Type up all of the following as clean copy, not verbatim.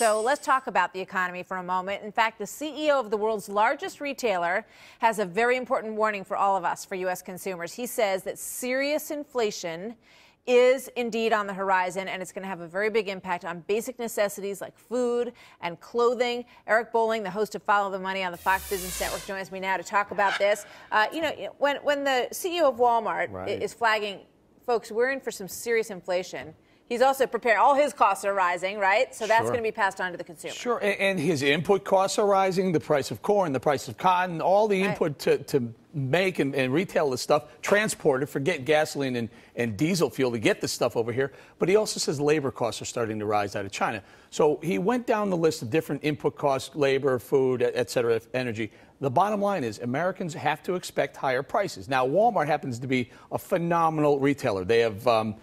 So let's talk about the economy for a moment. In fact, the CEO of the world's largest retailer has a very important warning for all of us, for U.S. consumers. He says that serious inflation is indeed on the horizon, and it's going to have a very big impact on basic necessities like food and clothing. Eric Bolling, the host of Follow the Money on the Fox Business Network, joins me now to talk about this. When the CEO of Walmart is flagging, folks, we're in for some serious inflation, he's also prepared. All his costs are rising, right? So that's going to be passed on to the consumer. Sure, and his input costs are rising, the price of corn, the price of cotton, all the input to make and retail this stuff, transport it, forget gasoline and diesel fuel to get this stuff over here. But he also says labor costs are starting to rise out of China. So he went down the list of different input costs, labor, food, et cetera, energy. The bottom line is Americans have to expect higher prices. Now, Walmart happens to be a phenomenal retailer. They have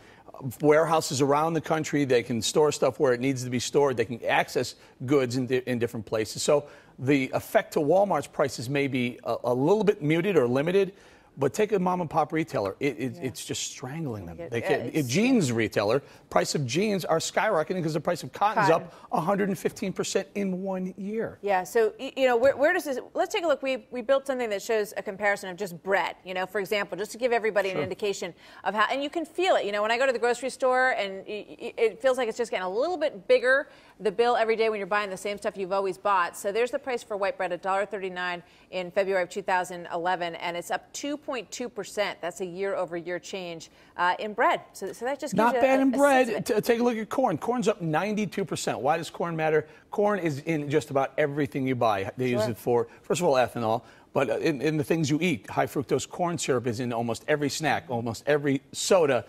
warehouses around the country. They can store stuff where it needs to be stored. They can access goods in different places. So the effect to Walmart's prices may be a little bit muted or limited. But take a mom and pop retailer, it's just strangling them. A jeans retailer, price of jeans are skyrocketing because the price of cotton's up 115% in 1 year. Yeah, so, where does this, let's take a look. We built something that shows a comparison of just bread, for example, just to give everybody an indication of how, and you can feel it, when I go to the grocery store and it feels like it's just getting a little bit bigger, the bill every day when you're buying the same stuff you've always bought. So there's the price for white bread, $1.39 in February of 2011, and it's up 2.2%. That's a year-over-year change in bread. So that just gives not you bad in bread. Take a look at corn. Corn's up 92%. Why does corn matter? Corn is in just about everything you buy. They use it for, first of all, ethanol. But in the things you eat, high fructose corn syrup is in almost every snack, almost every soda,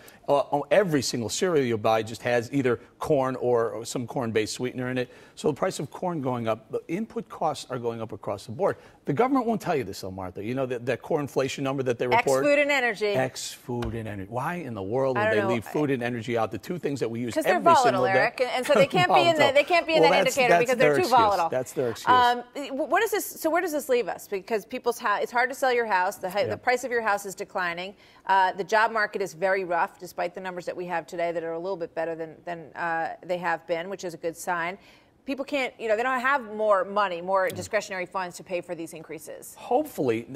every single cereal you buy just has either corn or some corn-based sweetener in it. So the price of corn going up, the input costs are going up across the board. The government won't tell you this, though, Martha. You know that core inflation number that they report? Ex-food and energy. Ex-food and energy. Why in the world would they leave food and energy out, the two things that we use every single day? Because they're volatile, Eric, and so they can't be in that indicator because they're too volatile. That's their excuse. What is this? So where does this leave us? Because people's house, it's hard to sell your house. The price of your house is declining. The job market is very rough, despite the numbers that we have today that are a little bit better than they have been, which is a good sign. People can't, they don't have more money, more discretionary funds to pay for these increases. Hopefully,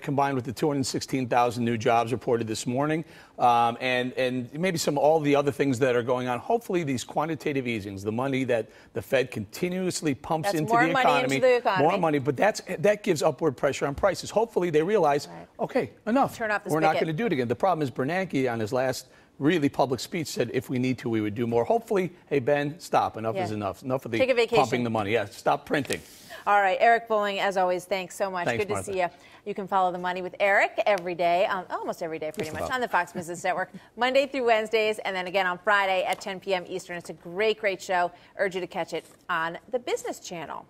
combined with the 216,000 new jobs reported this morning, and maybe all the other things that are going on. Hopefully, these quantitative easings, the money that the Fed continuously pumps into the economy, more money, but that gives upward pressure on prices. Hopefully, they realize, okay, enough. Turn off the We're not going to do it again. The problem is Bernanke on his last really public speech said if we need to, we would do more. Hopefully, hey, Ben, stop. Enough is enough. Enough of the pumping the money. Yeah, stop printing. All right, Eric Bolling, as always, thanks so much. Thanks, Good to Martha. see you. You can follow The Money with Eric every day, almost every day pretty much, on the Fox Business Network, Monday through Wednesdays, and then again on Friday at 10 p.m. Eastern. It's a great, great show. Urge you to catch it on the Business Channel.